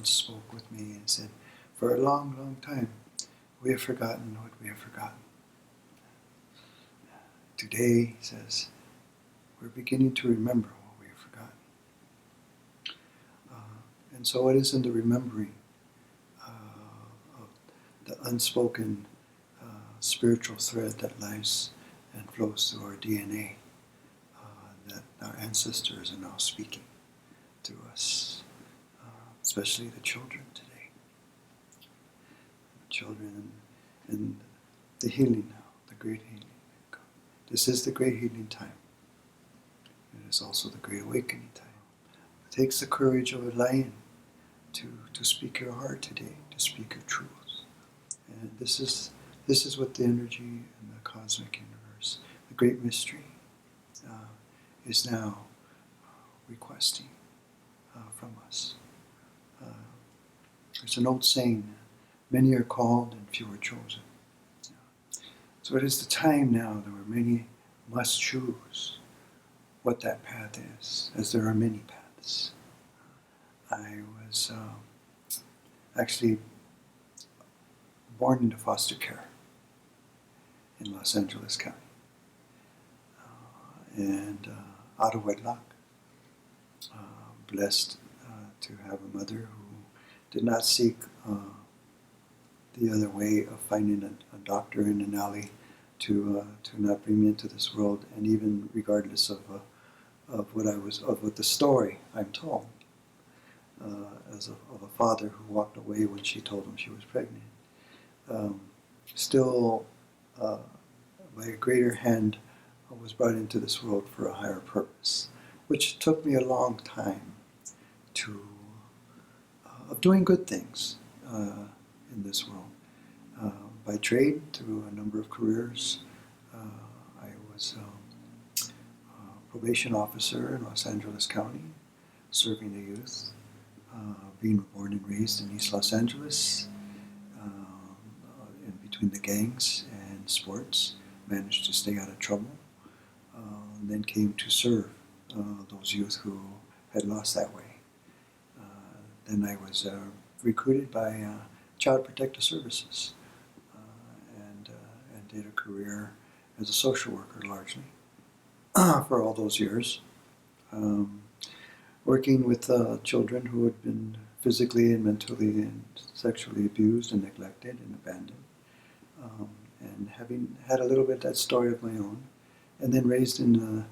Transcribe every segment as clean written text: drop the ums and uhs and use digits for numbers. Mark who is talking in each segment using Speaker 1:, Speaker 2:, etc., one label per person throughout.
Speaker 1: once spoke with me and said, for a long, long time, we have forgotten what we have forgotten. Today, he says, we're beginning to remember what we have forgotten. And so it is in the remembering of the unspoken spiritual thread that lies and flows through our DNA that our ancestors are now speaking to us, especially the children today. The children and the healing now, the great healing. This is the great healing time. It is also the great awakening time. It takes the courage of a lion to speak your heart today, to speak your truth. And this is what the energy and the cosmic universe, the great mystery, is now requesting from us. There's an old saying, many are called and few are chosen. So it is the time now that where many must choose what that path is, as there are many paths. I was actually born into foster care in Los Angeles County, and out of wedlock, blessed to have a mother who did not seek the other way of finding a doctor in an alley to not bring me into this world, and even regardless of what the story I'm told, of a father who walked away when she told him she was pregnant. Still, by a greater hand, I was brought into this world for a higher purpose, which took me a long time of doing good things in this world. By trade, through a number of careers, I was a probation officer in Los Angeles County, serving the youth, being born and raised in East Los Angeles, in between the gangs and sports, managed to stay out of trouble, and then came to serve those youth who had lost that way. Then I was recruited by Child Protective Services and did a career as a social worker largely for all those years, working with children who had been physically and mentally and sexually abused and neglected and abandoned, and having had a little bit of that story of my own, and then raised in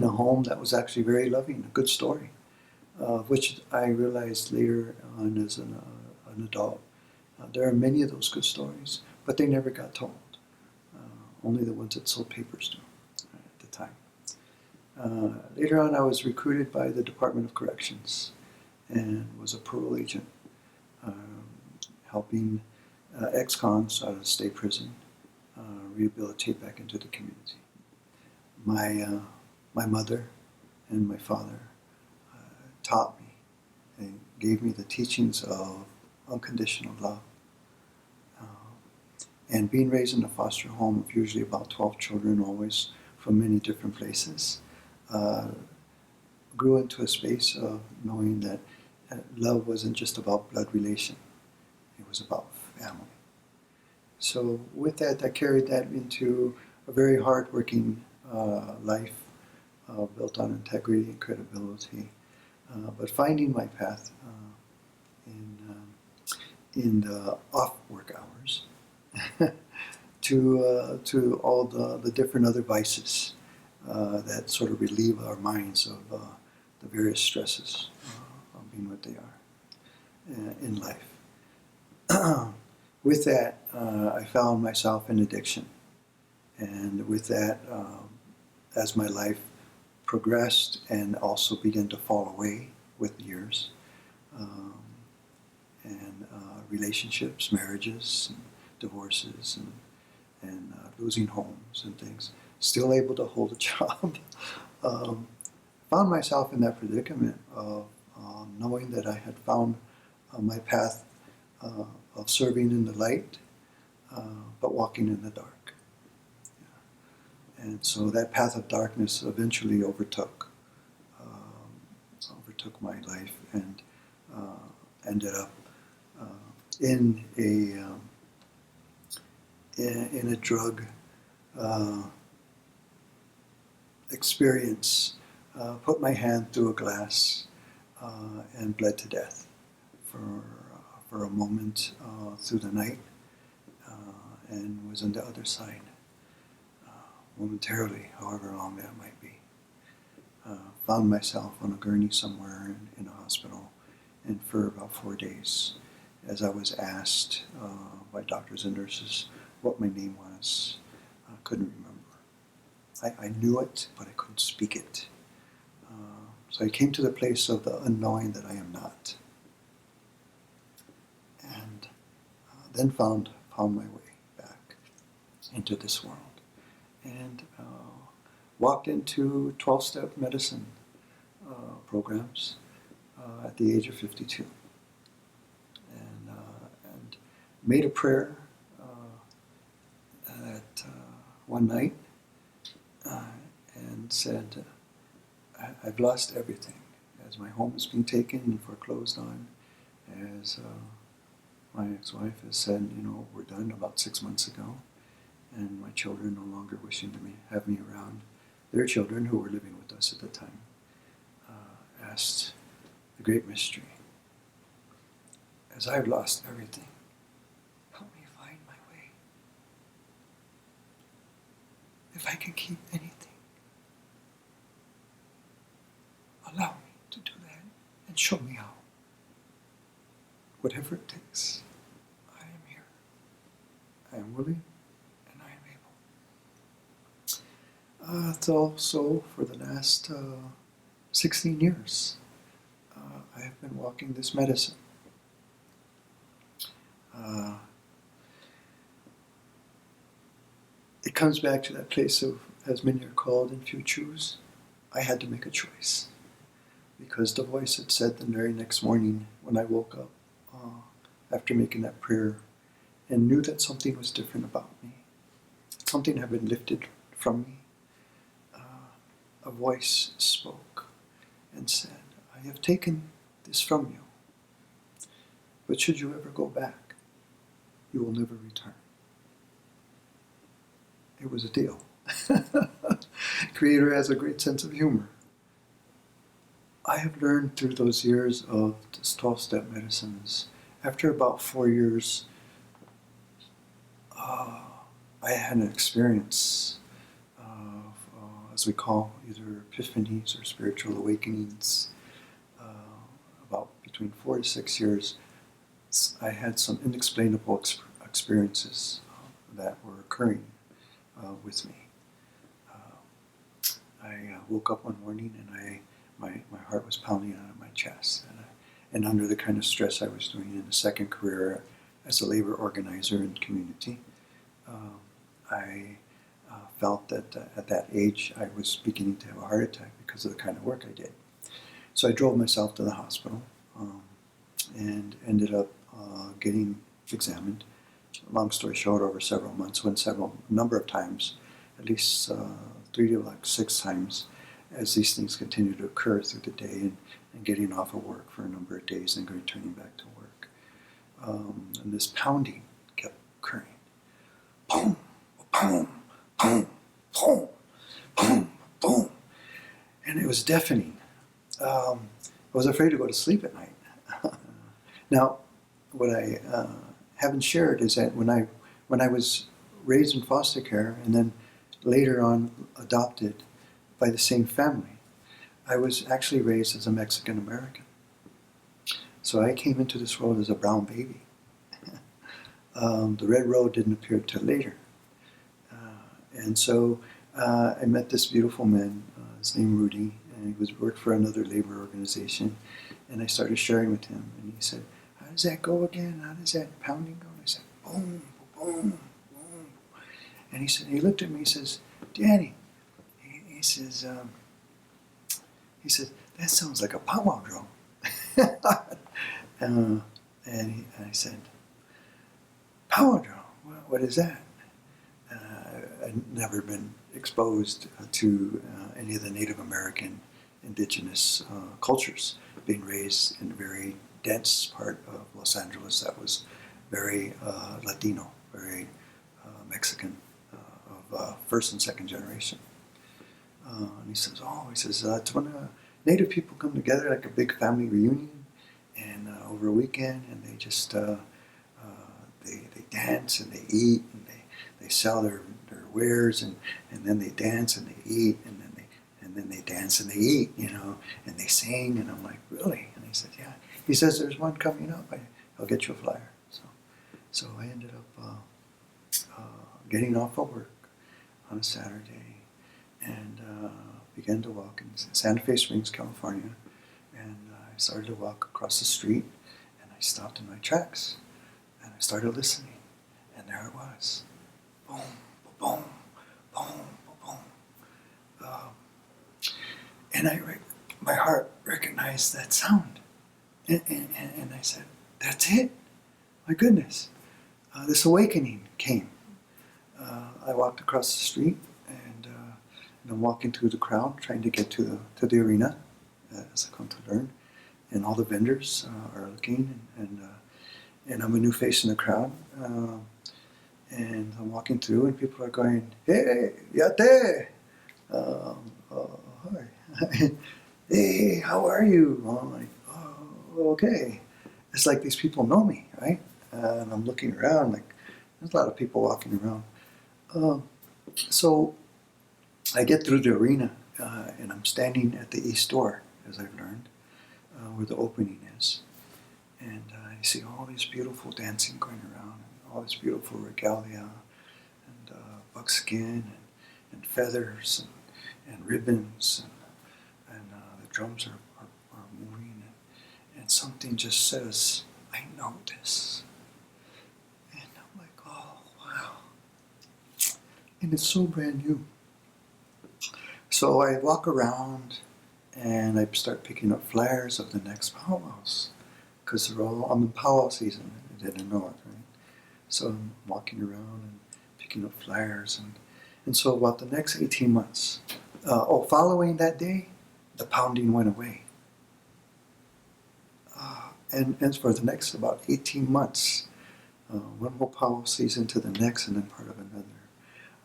Speaker 1: a home that was actually very loving, a good story, which I realized later on as an adult. There are many of those good stories, but they never got told. Only the ones that sold papers do at the time. Later on, I was recruited by the Department of Corrections and was a parole agent, helping ex-cons out of state prison rehabilitate back into the community. My mother and my father taught me and gave me the teachings of unconditional love. And being raised in a foster home of usually about 12 children, always from many different places, grew into a space of knowing that love wasn't just about blood relation, it was about family. So with that, I carried that into a very hard-working life built on integrity and credibility, but finding my path in the off-work hours to all the different other vices that sort of relieve our minds of the various stresses of being what they are in life. With that, I found myself in addiction. And with that, as my life progressed and also began to fall away with years, and relationships, marriages, and divorces, and losing homes and things, still able to hold a job, found myself in that predicament of knowing that I had found my path of serving in the light, but walking in the dark. Yeah. And so that path of darkness eventually overtook my life, and ended up in a drug experience, put my hand through a glass and bled to death for a moment through the night, and was on the other side momentarily, however long that might be. Found myself on a gurney somewhere in a hospital, and for about 4 days, as I was asked by doctors and nurses what my name was, I couldn't remember. I knew it, but I couldn't speak it. So I came to the place of the unknowing that I am not, and then found my way back into this world, and walked into 12-step medicine programs at the age of 52, and made a prayer at one night and said, I've lost everything, as my home is being taken and foreclosed on, as my ex-wife has said, we're done about 6 months ago, and my children no longer wishing to have me around. Their children, who were living with us at the time, asked the great mystery, as I've lost everything, help me find my way. If I can keep anything, allow me to do that and show me how. Whatever it takes, I am here. I am willing and I am able. So for the last 16 years, I have been walking this medicine. It comes back to that place of, as many are called, and few choose. I had to make a choice, because the voice had said the very next morning when I woke up after making that prayer and knew that something was different about me, something had been lifted from me, a voice spoke and said, I have taken this from you, but should you ever go back, you will never return. It was a deal. Creator has a great sense of humor. I have learned through those years of this 12-step medicines, after about 4 years, I had an experience of, as we call, either epiphanies or spiritual awakenings. About between 4 to 6 years, I had some inexplainable experiences that were occurring with me. I woke up one morning and my heart was pounding out of my chest, and under the kind of stress I was doing in a second career as a labor organizer in the community, I felt that at that age I was beginning to have a heart attack because of the kind of work I did. So I drove myself to the hospital and ended up getting examined. Long story short, over several months, went number of times, at least 3 to 6 times, as these things continue to occur through the day, and getting off of work for a number of days and returning back to work. And this pounding kept occurring. Boom, boom, boom, boom, boom, boom. And it was deafening. I was afraid to go to sleep at night. Now, what I haven't shared is that when I was raised in foster care and then later on adopted by the same family, I was actually raised as a Mexican American. So I came into this world as a brown baby. The red road didn't appear till later. And so I met this beautiful man, his name Rudy, and he worked for another labor organization. And I started sharing with him, and he said, how does that go again? How does that pounding go? And I said, boom, boom, boom. And he looked at me, he says, Danny, he says, that sounds like a powwow drum. And I said, powwow drum, what is that? I'd never been exposed to any of the Native American indigenous cultures, being raised in a very dense part of Los Angeles that was very Latino, very Mexican, of first and second generation. And he says, it's when Native people come together, like a big family reunion, and over a weekend, and they just they dance and they eat and they sell their wares, and then they dance and they eat, and then they dance and they eat, and they sing. And I'm like, really? And he said, yeah. He says, there's one coming up. I'll get you a flyer. So I ended up getting off of work on a Saturday and began to walk in Santa Fe Springs, California. And I started to walk across the street, and I stopped in my tracks, and I started listening. And there it was. Boom, boom, boom, boom. And my heart recognized that sound. And I said, that's it. My goodness. This awakening came. I walked across the street, and I'm walking through the crowd, trying to get to the arena, as I come to learn. And all the vendors are looking, and I'm a new face in the crowd. And I'm walking through, and people are going, hey, yate! Hi. Hey, how are you? I'm like, oh, okay. It's like these people know me, right? And I'm looking around, like, there's a lot of people walking around. So I get through the arena, and I'm standing at the east door, as I've learned, where the opening is. And I see all these beautiful dancing going around, and all this beautiful regalia, and buckskin, and feathers, and ribbons, and the drums are moving, and something just says, I know this. And I'm like, oh, wow. And it's so brand new. So I walk around, and I start picking up flyers of the next powwows, because I'm in powwow season. I didn't know it, right? So I'm walking around and picking up flyers, and so about the next 18 months, following that day, the pounding went away. And for the next about 18 months, one whole powwow season to the next, and then part of another,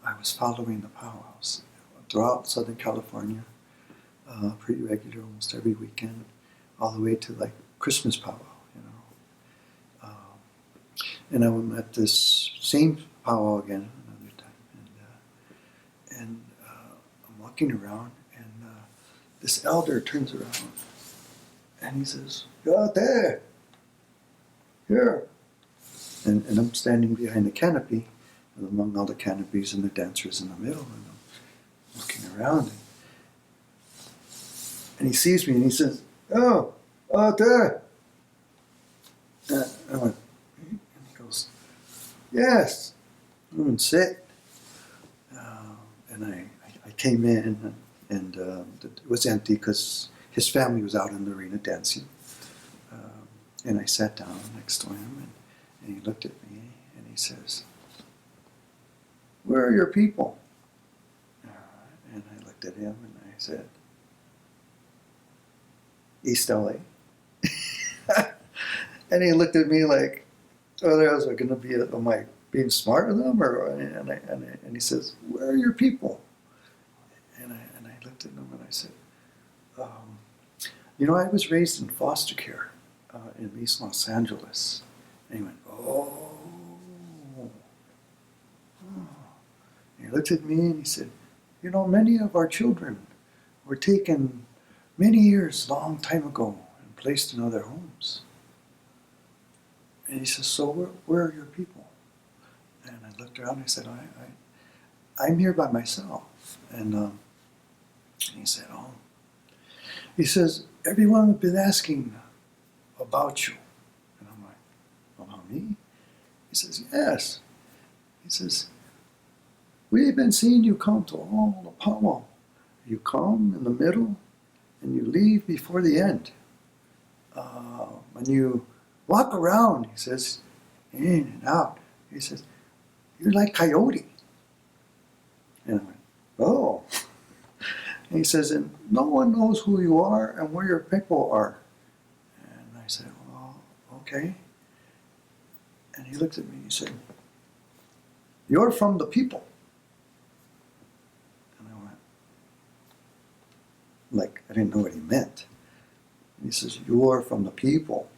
Speaker 1: I was following the powwows throughout Southern California, pretty regular, almost every weekend, all the way to like Christmas powwow, and I went at this same powwow again another time, and I'm walking around, and this elder turns around, and he says, "You're out there, here," and I'm standing behind the canopy, and among all the canopies and the dancers in the middle, and I'm looking around, and he sees me, and he says, "Oh, out there." And I went, and he goes, "Yes, come and sit." And I came in, and it was empty because his family was out in the arena dancing. And I sat down next to him, and he looked at me, and he says, "Where are your people?" And I looked at him, and I said, "East LA." And he looked at me like, "Oh, was I going to be? Am I being smart with them?" And he says, "Where are your people?" And I looked at him, and I said, I was raised in foster care in East Los Angeles." And he went, "Oh." And he looked at me, and he said, "Many of our children were taken many years, long time ago, and placed in other homes." And he says, "So where are your people?" And I looked around, and I said, I'm here by myself. And he said, "Oh." He says, "Everyone has been asking about you." And I'm like, "About me?" He says, "Yes." He says, "We've been seeing you come to all the powwow. You come in the middle, and you leave before the end. When you walk around," he says, "in and out," he says, "you're like coyote." And I went, "Oh." And he says, "and no one knows who you are and where your people are." And I said, "Well, okay. And he looked at me and he said, "You're from the people." And I went, like, I didn't know what he meant. And he says, "You're from the people."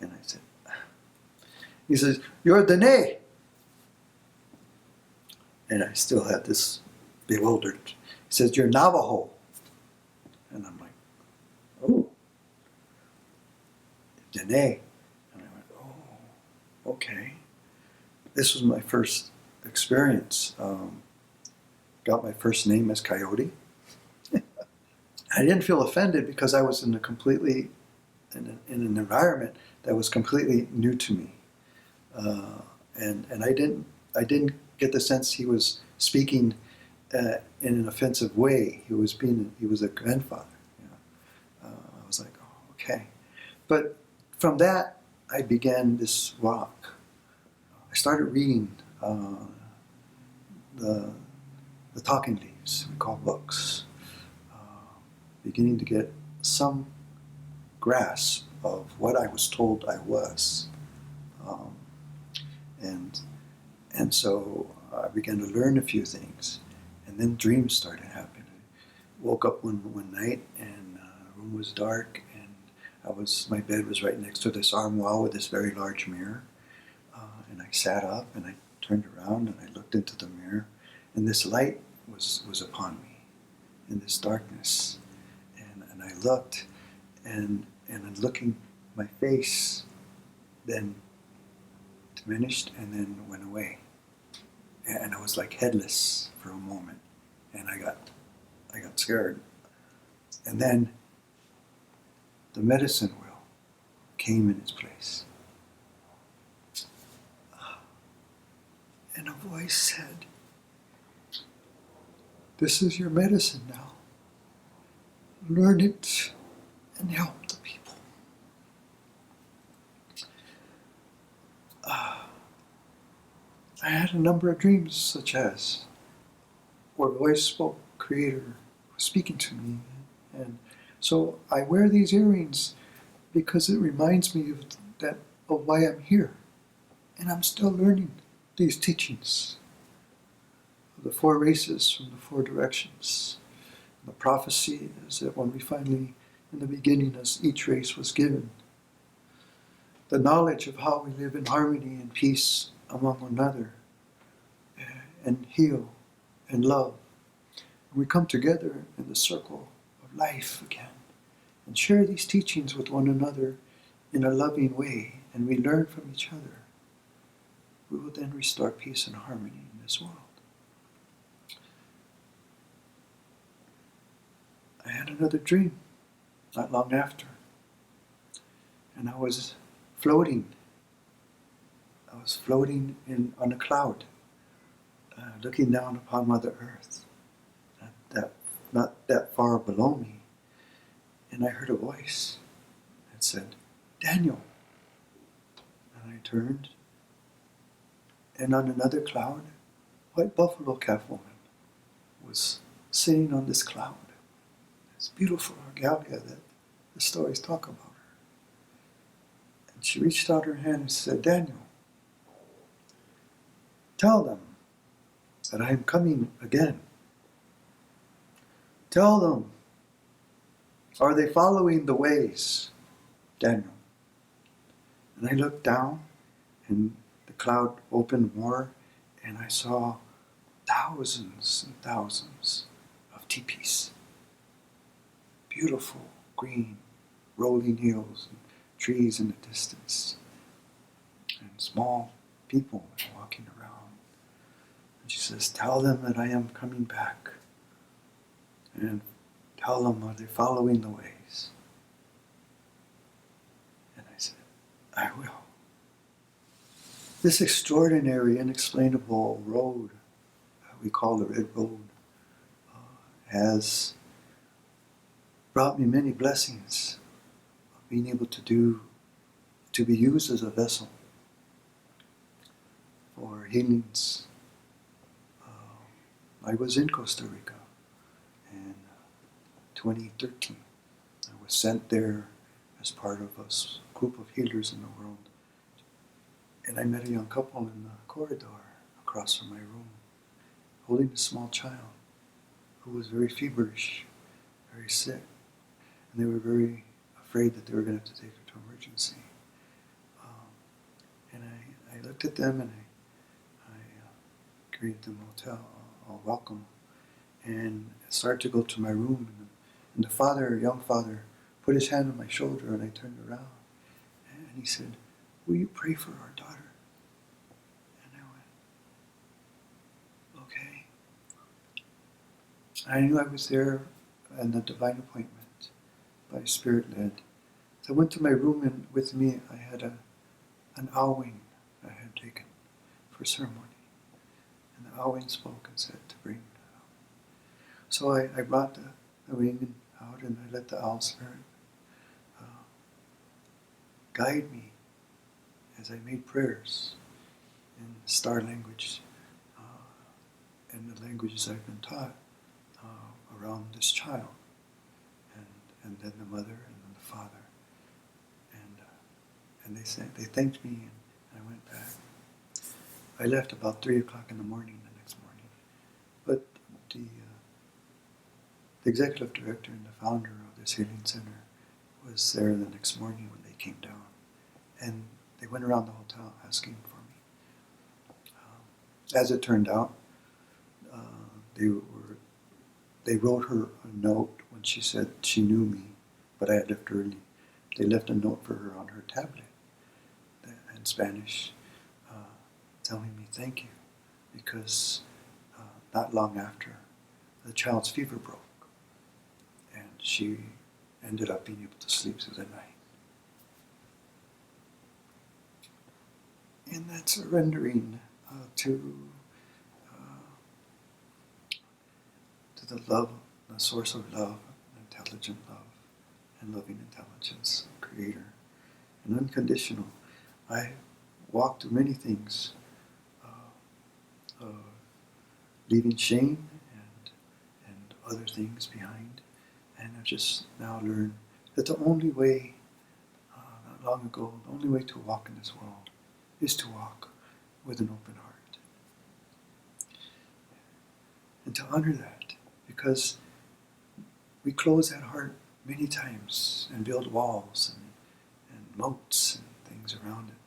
Speaker 1: And I said, he says, "You're Dene." And I still had this bewildered. He says, "You're Navajo." And I'm like, "Oh, Dene." And I went, "Oh, okay." This was my first experience. Got my first name as Coyote. I didn't feel offended because I was in an environment that was completely new to me, and I didn't get the sense he was speaking in an offensive way. He was a grandfather. You know? I was like, oh, okay, but from that I began this walk. I started reading the talking leaves we call books, beginning to get some grasp of what I was told I was, um, and so I began to learn a few things, and then dreams started happening. I woke up one night and the room was dark, and my bed was right next to this armoire with this very large mirror, and I sat up and I turned around and I looked into the mirror, and this light was upon me in this darkness, and I looked, and in looking, my face then diminished and then went away, and I was like headless for a moment, and I got scared, and then the medicine wheel came in its place, and a voice said, "This is your medicine now. Learn it and help the people." I had a number of dreams, such as where voice spoke, Creator was speaking to me, and so I wear these earrings because it reminds me of why I'm here, and I'm still learning these teachings of the four races from the four directions. The prophecy is that when we finally, in the beginning, as each race was given, the knowledge of how we live in harmony and peace among one another, and heal and love. And we come together in the circle of life again and share these teachings with one another in a loving way, and we learn from each other. We will then restore peace and harmony in this world. I had another dream not long after, and I was floating. I was floating on a cloud, looking down upon Mother Earth, not that far below me, and I heard a voice that said, "Daniel." And I turned, and on another cloud, white buffalo calf woman was sitting on this cloud. This beautiful regalia that the stories talk about her. And she reached out her hand and said, "Daniel, tell them that I am coming again. Tell them, are they following the ways, Daniel?" And I looked down, and the cloud opened more, and I saw thousands and thousands of teepees. Beautiful, green, rolling hills, and trees in the distance, and small people walking around. And she says, "Tell them that I am coming back. And tell them, are they following the ways?" And I said, "I will." This extraordinary, inexplainable road, we call the Red Road, has brought me many blessings of being able to be used as a vessel for healings. I was in Costa Rica in 2013. I was sent there as part of a group of healers in the world. And I met a young couple in the corridor across from my room, holding a small child who was very feverish, very sick. And they were very afraid that they were going to have to take her to emergency. And I looked at them and I greeted them all welcome. And I started to go to my room. And the father, young father, put his hand on my shoulder and I turned around. And he said, "Will you pray for our daughter?" And I went, "Okay." I knew I was there in a divine appointment, by Spirit led. So I went to my room, and with me I had an owing I had taken for ceremony. And the owing spoke and said to bring the owl. So I brought the wing out and I let the owl spirit guide me as I made prayers in star language and the languages I've been taught around this child, and then the mother and then the father, and they thanked me, and I went back. I left about 3 o'clock in the morning the next morning, but the executive director and the founder of this healing center was there the next morning when they came down, and they went around the hotel asking for me. As it turned out, they wrote her a note when she said she knew me, but I had left early. They left a note for her on her tablet in Spanish, telling me thank you, because not long after, the child's fever broke, and she ended up being able to sleep through the night. And that surrendering to the love, the source of love, intelligent love, and loving intelligence, Creator, and unconditional. I walked through many things, leaving shame and other things behind, and I've just now learned that the only way, not long ago, the only way to walk in this world is to walk with an open heart. And to honor that, because we close that heart many times and build walls and moats and things around it.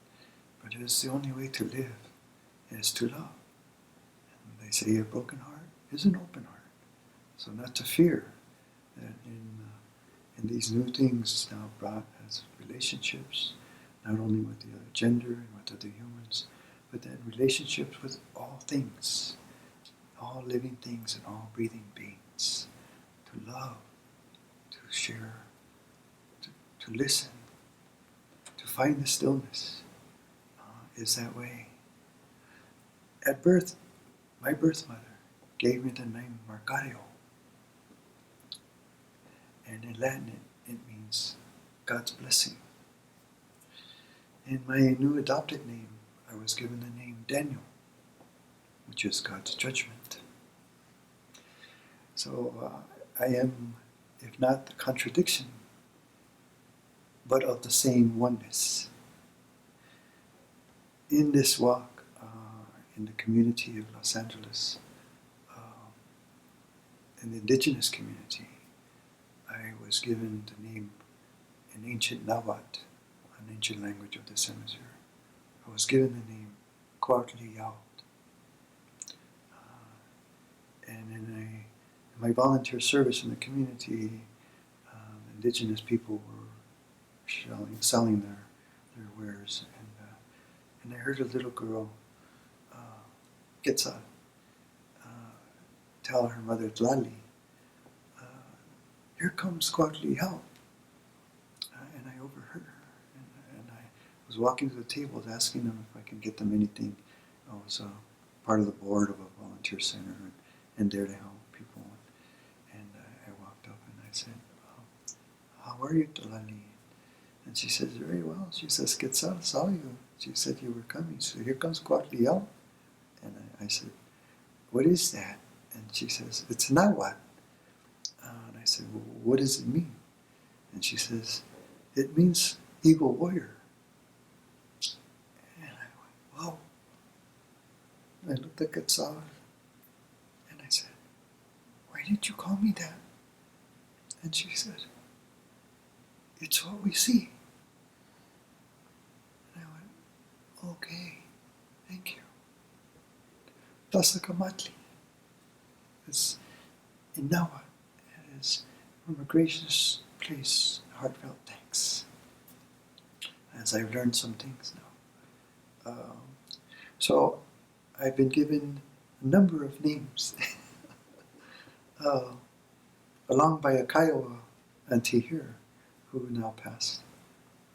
Speaker 1: But it is the only way to live, is to love. And they say a broken heart is an open heart. So not to fear that in these new things now brought as relationships, not only with the other gender and with other humans, but that relationships with all things, all living things and all breathing beings, to love, to share, to listen, to find the stillness, is that way. At birth, my birth mother gave me the name Marcario, and in Latin it means God's blessing. In my new adopted name, I was given the name Daniel, which is God's judgment. So I am, if not the contradiction, but of the same oneness. In this walk, in the community of Los Angeles, in the indigenous community, I was given the name in ancient Nahuatl, an ancient language of this hemisphere. I was given the name Cuauhtli-Yaut. And in my volunteer service in the community, indigenous people were selling their wares, and I heard a little girl, Quetzal, tell her mother, Tlali, "Here comes Cuauhtli-Yaut." And I overheard her, and I was walking to the tables asking them if I could get them anything. I was part of the board of a volunteer center and there to help people. And I walked up and I said, "How are you, Tlali?" And she says, "Very well." She says, "Quetzal saw you. She said you were coming. So here comes Cuauhtli-Yaut." And I said, "What is that?" And she says, "It's Nahuatl." And I said, "Well, what does it mean?" And she says, "It means eagle warrior. And I went, whoa. I looked at Quetzal and I said, why did you call me that? And she said, it's what we see. And I went, okay, thank you. Tasakamatli is in Nawa. It is from a gracious place, heartfelt thanks. As I've learned some things now. So I've been given a number of names. Along by a Kiowa auntie here, who now passed,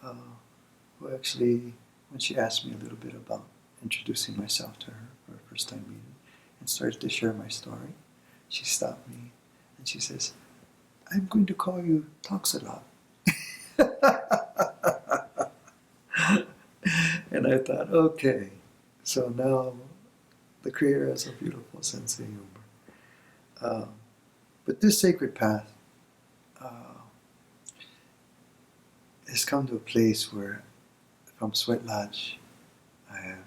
Speaker 1: who actually, when she asked me a little bit about introducing myself to her for a first time meeting, and started to share my story, she stopped me and she says, I'm going to call you Talks a Lot. And I thought, okay, so now the Creator has a beautiful sense of humor. But this sacred path has come to a place where from Sweat Lodge I have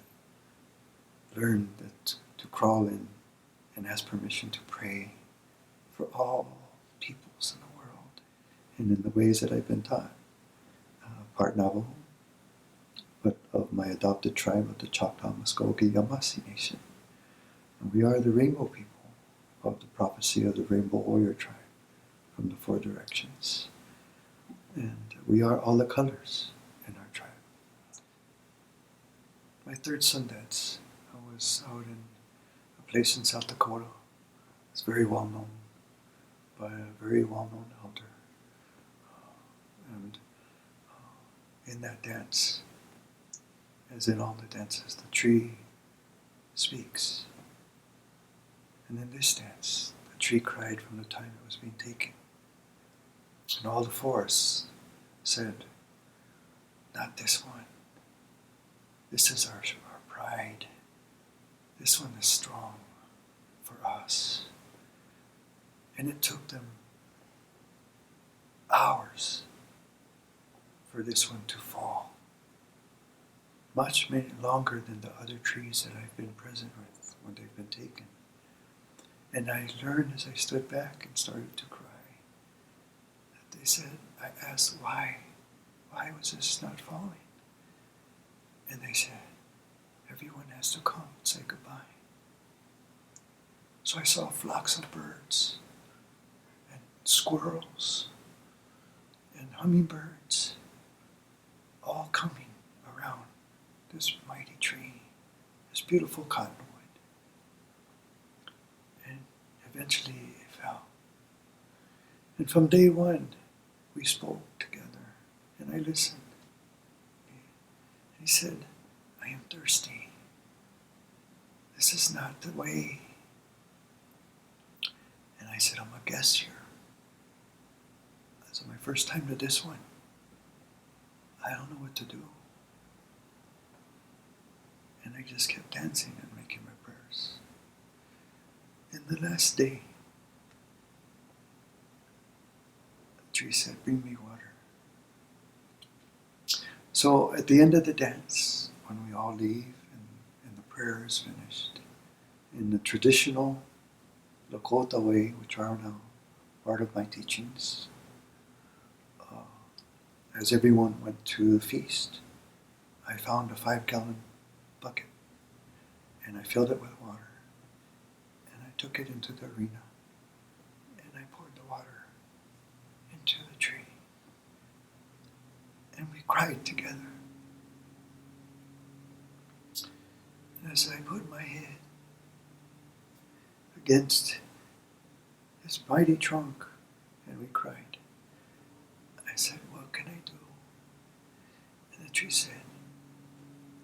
Speaker 1: learned that to crawl in and ask permission to pray for all peoples in the world and in the ways that I've been taught. Part Navajo, but of my adopted tribe of the Choctaw Muskogee Yamasee Nation. And we are the rainbow people of the prophecy of the Rainbow Warrior tribe from the four directions. And we are all the colors in our tribe. My third sun dance, I was out in a place in South Dakota. It's very well known by a very well-known elder. And in that dance, as in all the dances, the tree speaks. And in this dance, the tree cried from the time it was being taken. And all the forests said, not this one. This is our pride. This one is strong for us. And it took them hours for this one to fall. Much longer than the other trees that I've been present with when they've been taken. And I learned as I stood back and started to cry that they said, I asked why was this not falling? And they said, everyone has to come and say goodbye. So I saw flocks of birds and squirrels and hummingbirds all coming around this mighty tree, this beautiful cottonwood. And eventually it fell. And from day one, we spoke together, and I listened. He said, I am thirsty. This is not the way. And I said, I'm a guest here. This is my first time to this one. I don't know what to do. And I just kept dancing and making my prayers. In the last day, the tree said, bring me water. So at the end of the dance, when we all leave and the prayer is finished, in the traditional Lakota way, which are now part of my teachings, as everyone went to the feast, I found a 5-gallon bucket and I filled it with water and I took it into the arena and I poured the water into the tree and we cried together. And as I put my head against this mighty trunk and we cried, I said, what can I do? And the tree said,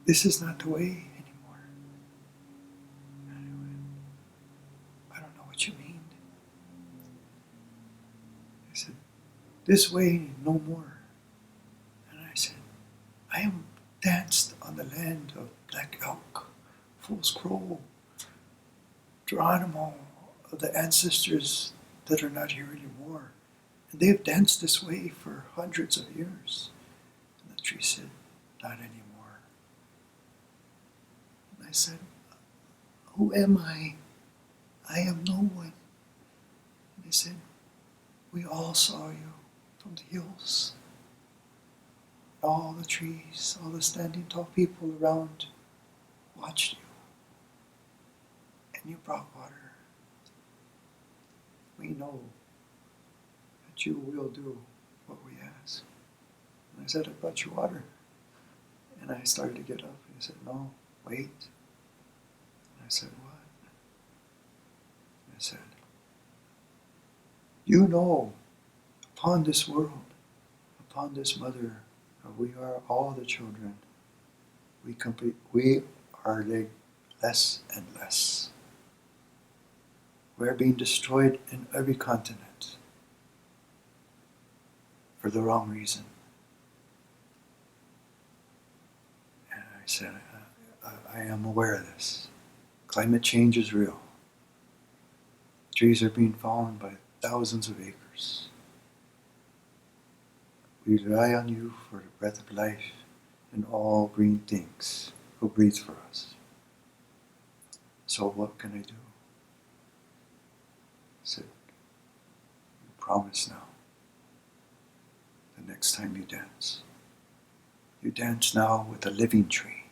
Speaker 1: this is not the way anymore. And I went, I don't know what you mean. I said, this way no more. And I said, I am danced on the land of Black Elk, Fool's Scroll, Geronimo, of the ancestors that are not here anymore. And they have danced this way for hundreds of years. And the tree said, not anymore. And I said, who am I? I am no one. And they said, we all saw you from the hills. All the trees, all the standing tall people around watched you. And you brought water. We know that you will do what we ask. And I said, I brought you water. And I started to get up. And he said, no, wait. And I said, what? And I said, you know, upon this world, upon this mother, we are all the children. We are less and less. We are being destroyed in every continent for the wrong reason. And I said, I am aware of this. Climate change is real. Trees are being fallen by thousands of acres. We rely on you for the breath of life and all green things who breathe for us. So what can I do? I said, you promise now, the next time you dance now with a living tree.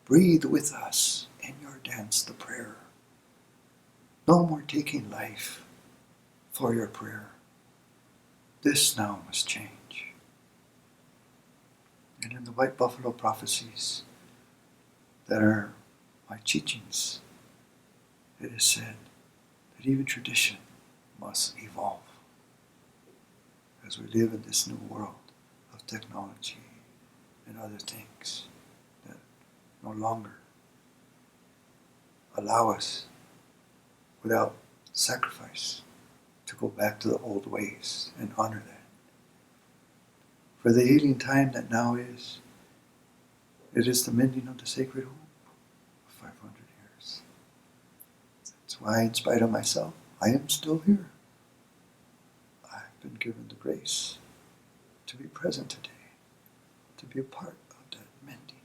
Speaker 1: Breathe with us in your dance the prayer. No more taking life for your prayer. This now must change. And in the White Buffalo prophecies that are my teachings, it is said that even tradition must evolve as we live in this new world of technology and other things that no longer allow us without sacrifice to go back to the old ways and honor that. For the healing time that now is, it is the mending of the sacred hoop of 500 years. That's why, in spite of myself, I am still here. I've been given the grace to be present today, to be a part of that mending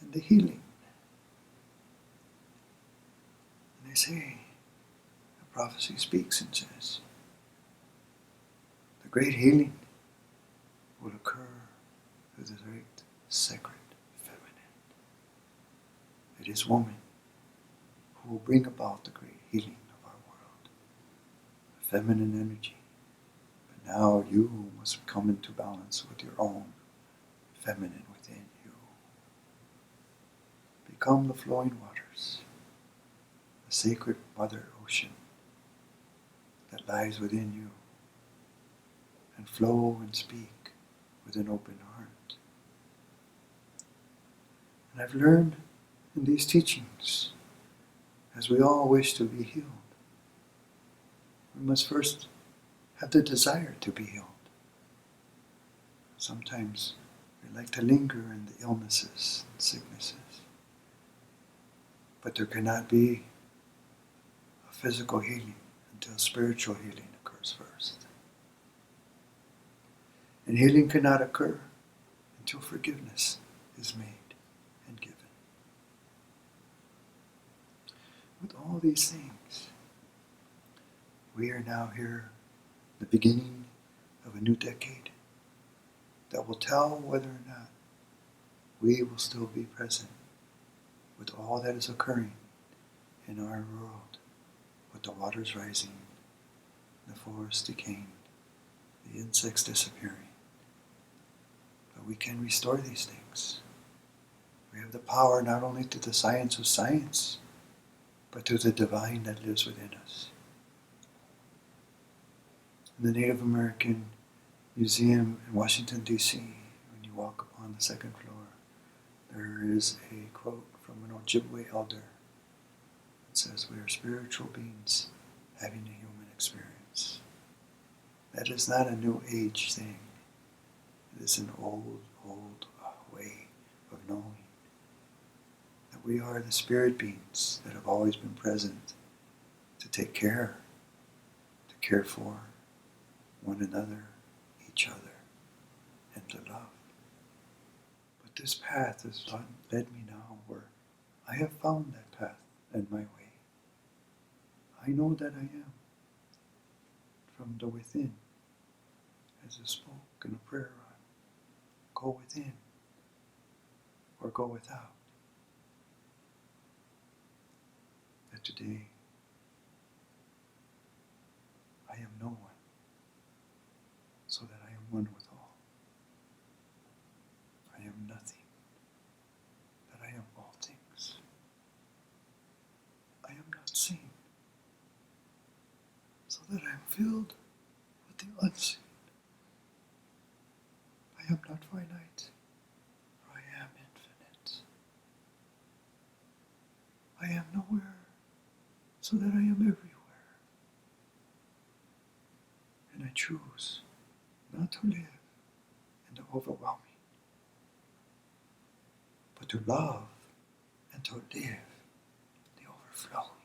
Speaker 1: and the healing. And they say, the prophecy speaks and says, the great healing will occur through the great sacred feminine. It is woman who will bring about the great healing of our world. The feminine energy. But now you must come into balance with your own feminine within you. Become the flowing waters, the sacred mother ocean that lies within you, and flow and speak with an open heart. And I've learned in these teachings, as we all wish to be healed, we must first have the desire to be healed. Sometimes we like to linger in the illnesses and sicknesses, but there cannot be a physical healing until spiritual healing occurs first. And healing cannot occur until forgiveness is made and given. With all these things, we are now here at the beginning of a new decade that will tell whether or not we will still be present with all that is occurring in our world, with the waters rising, the forests decaying, the insects disappearing. But we can restore these things. We have the power not only to the science of science, but to the divine that lives within us. In the Native American Museum in Washington, D.C., when you walk upon the second floor, there is a quote from an Ojibwe elder. It says, we are spiritual beings having a human experience. That is not a new age thing. It is an old way of knowing that we are the spirit beings that have always been present to take care, to care for one another, each other, to love. But this path has led me now where I have found that path and my way. I know that I am from the within, as I spoke in a prayer on. Go within or go without. That today I am no one, so that I am one with all. I am nothing, that I am all things. I am not seen, so that I am filled with the unseen. I am not finite, for I am infinite. I am nowhere, so that I am everywhere. And I choose not to live in the overwhelming, but to love and to live the overflowing.